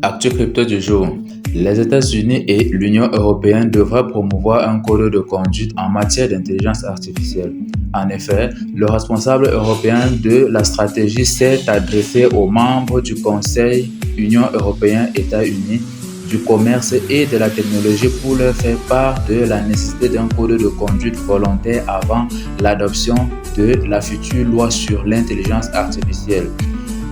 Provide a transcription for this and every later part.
Actu crypto du jour. Les États-Unis et l'Union européenne devraient promouvoir un code de conduite en matière d'intelligence artificielle. En effet, le responsable européen de la stratégie s'est adressé aux membres du Conseil Union européenne-États-Unis du commerce et de la technologie pour leur faire part de la nécessité d'un code de conduite volontaire avant l'adoption de la future loi sur l'intelligence artificielle.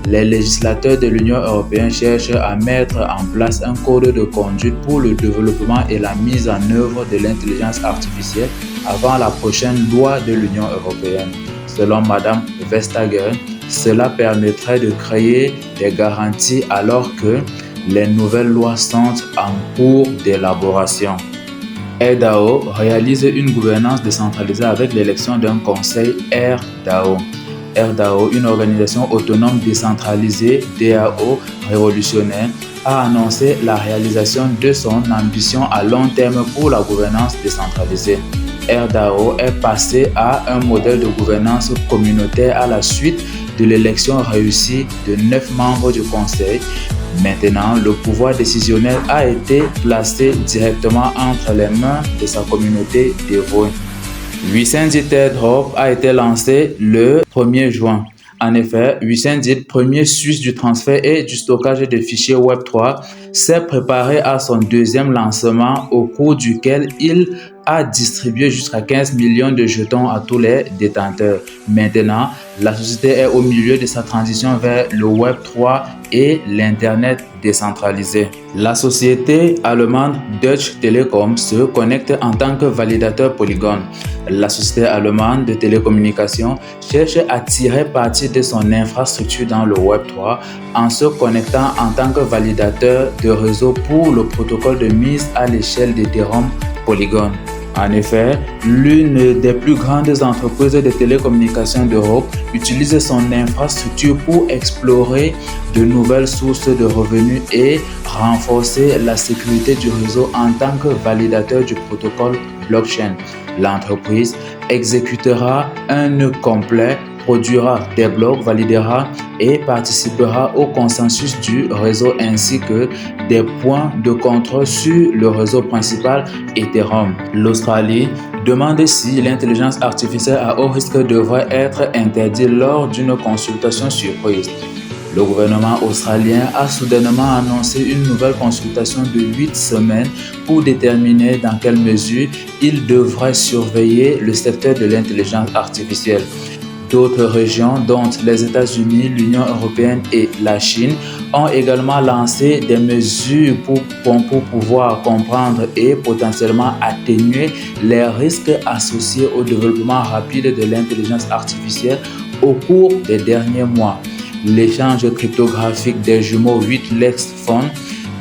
Les législateurs de l'Union européenne cherchent à mettre en place un code de conduite pour le développement et la mise en œuvre de l'intelligence artificielle avant la prochaine loi de l'Union européenne. Selon Mme Vestager, cela permettrait de créer des garanties alors que les nouvelles lois sont en cours d'élaboration. AirDAO réalise une gouvernance décentralisée avec l'élection d'un conseil AirDAO. AirDAO, une organisation autonome décentralisée DAO révolutionnaire, a annoncé la réalisation de son ambition à long terme pour la gouvernance décentralisée. AirDAO est passé à un modèle de gouvernance communautaire à la suite de l'élection réussie de 9 membres du conseil. Maintenant, le pouvoir décisionnel a été placé directement entre les mains de sa communauté dévouée. 810 Airdrop a été lancé le 1er juin. En effet, 810, premier Suisse du transfert et du stockage de fichiers Web3, s'est préparé à son deuxième lancement au cours duquel il a distribué jusqu'à 15 millions de jetons à tous les détenteurs. Maintenant, la société est au milieu de sa transition vers le Web3 et l'Internet décentralisé. La société allemande Deutsche Telekom se connecte en tant que validateur Polygon. La société allemande de télécommunications cherche à tirer parti de son infrastructure dans le Web3 en se connectant en tant que validateur de réseau pour le protocole de mise à l'échelle d'Ethereum Polygon. En effet, l'une des plus grandes entreprises de télécommunications d'Europe utilise son infrastructure pour explorer de nouvelles sources de revenus et renforcer la sécurité du réseau en tant que validateur du protocole blockchain. L'entreprise exécutera un nœud complet, produira des blocs, validera et participera au consensus du réseau ainsi que des points de contrôle sur le réseau principal Ethereum. L'Australie demande si l'intelligence artificielle à haut risque devrait être interdite lors d'une consultation surprise. Le gouvernement australien a soudainement annoncé une nouvelle consultation de 8 semaines pour déterminer dans quelle mesure il devrait surveiller le secteur de l'intelligence artificielle. D'autres régions, dont les États-Unis, l'Union européenne et la Chine, ont également lancé des mesures pour pouvoir comprendre et potentiellement atténuer les risques associés au développement rapide de l'intelligence artificielle au cours des derniers mois. L'échange cryptographique des jumeaux 8lex Fund,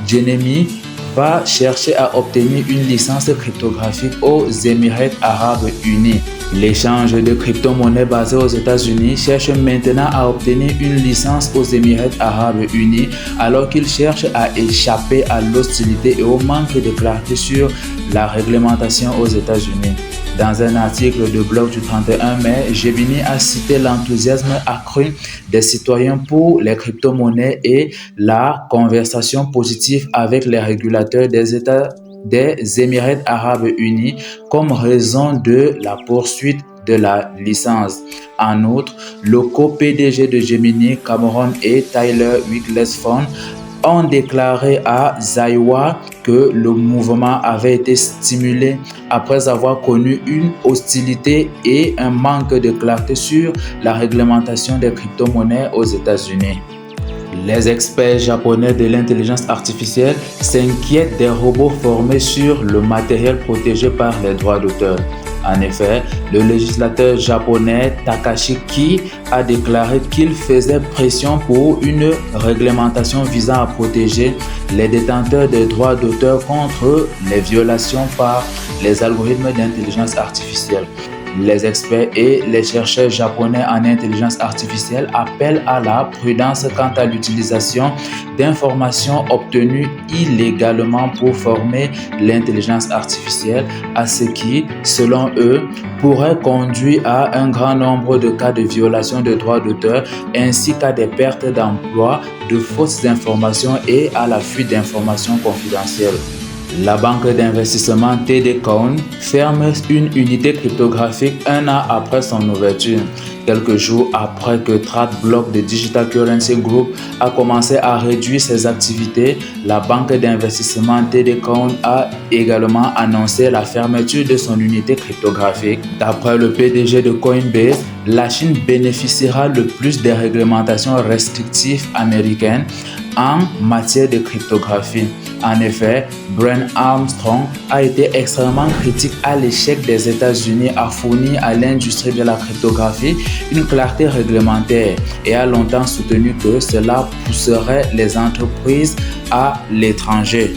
Gemini, va chercher à obtenir une licence cryptographique aux Émirats arabes unis. L'échange de crypto-monnaies basé aux États-Unis cherche maintenant à obtenir une licence aux Émirats arabes unis alors qu'il cherche à échapper à l'hostilité et au manque de clarté sur la réglementation aux États-Unis. Dans un article de blog du 31 mai, Gemini a cité l'enthousiasme accru des citoyens pour les crypto-monnaies et la conversation positive avec les régulateurs des Émirats arabes unis comme raison de la poursuite de la licence. En outre, le co-PDG de Gemini, Cameron et Tyler 8lex Fund, ont déclaré à Zaiwa que le mouvement avait été stimulé après avoir connu une hostilité et un manque de clarté sur la réglementation des crypto-monnaies aux États-Unis. Les experts japonais de l'intelligence artificielle s'inquiètent des robots formés sur le matériel protégé par les droits d'auteur. En effet, le législateur japonais Takashi Ki a déclaré qu'il faisait pression pour une réglementation visant à protéger les détenteurs des droits d'auteur contre les violations par les algorithmes d'intelligence artificielle. Les experts et les chercheurs japonais en intelligence artificielle appellent à la prudence quant à l'utilisation d'informations obtenues illégalement pour former l'intelligence artificielle, à ce qui, selon eux, pourrait conduire à un grand nombre de cas de violation de droits d'auteur ainsi qu'à des pertes d'emplois, de fausses informations et à la fuite d'informations confidentielles. La banque d'investissement TD Cowen ferme une unité cryptographique un an après son ouverture. Quelques jours après que TradBlock de Digital Currency Group a commencé à réduire ses activités, la banque d'investissement TD Cowen a également annoncé la fermeture de son unité cryptographique. D'après le PDG de Coinbase, la Chine bénéficiera le plus des réglementations restrictives américaines en matière de cryptographie. En effet, Brian Armstrong a été extrêmement critique à l'échec des États-Unis à fournir à l'industrie de la cryptographie une clarté réglementaire et a longtemps soutenu que cela pousserait les entreprises à l'étranger.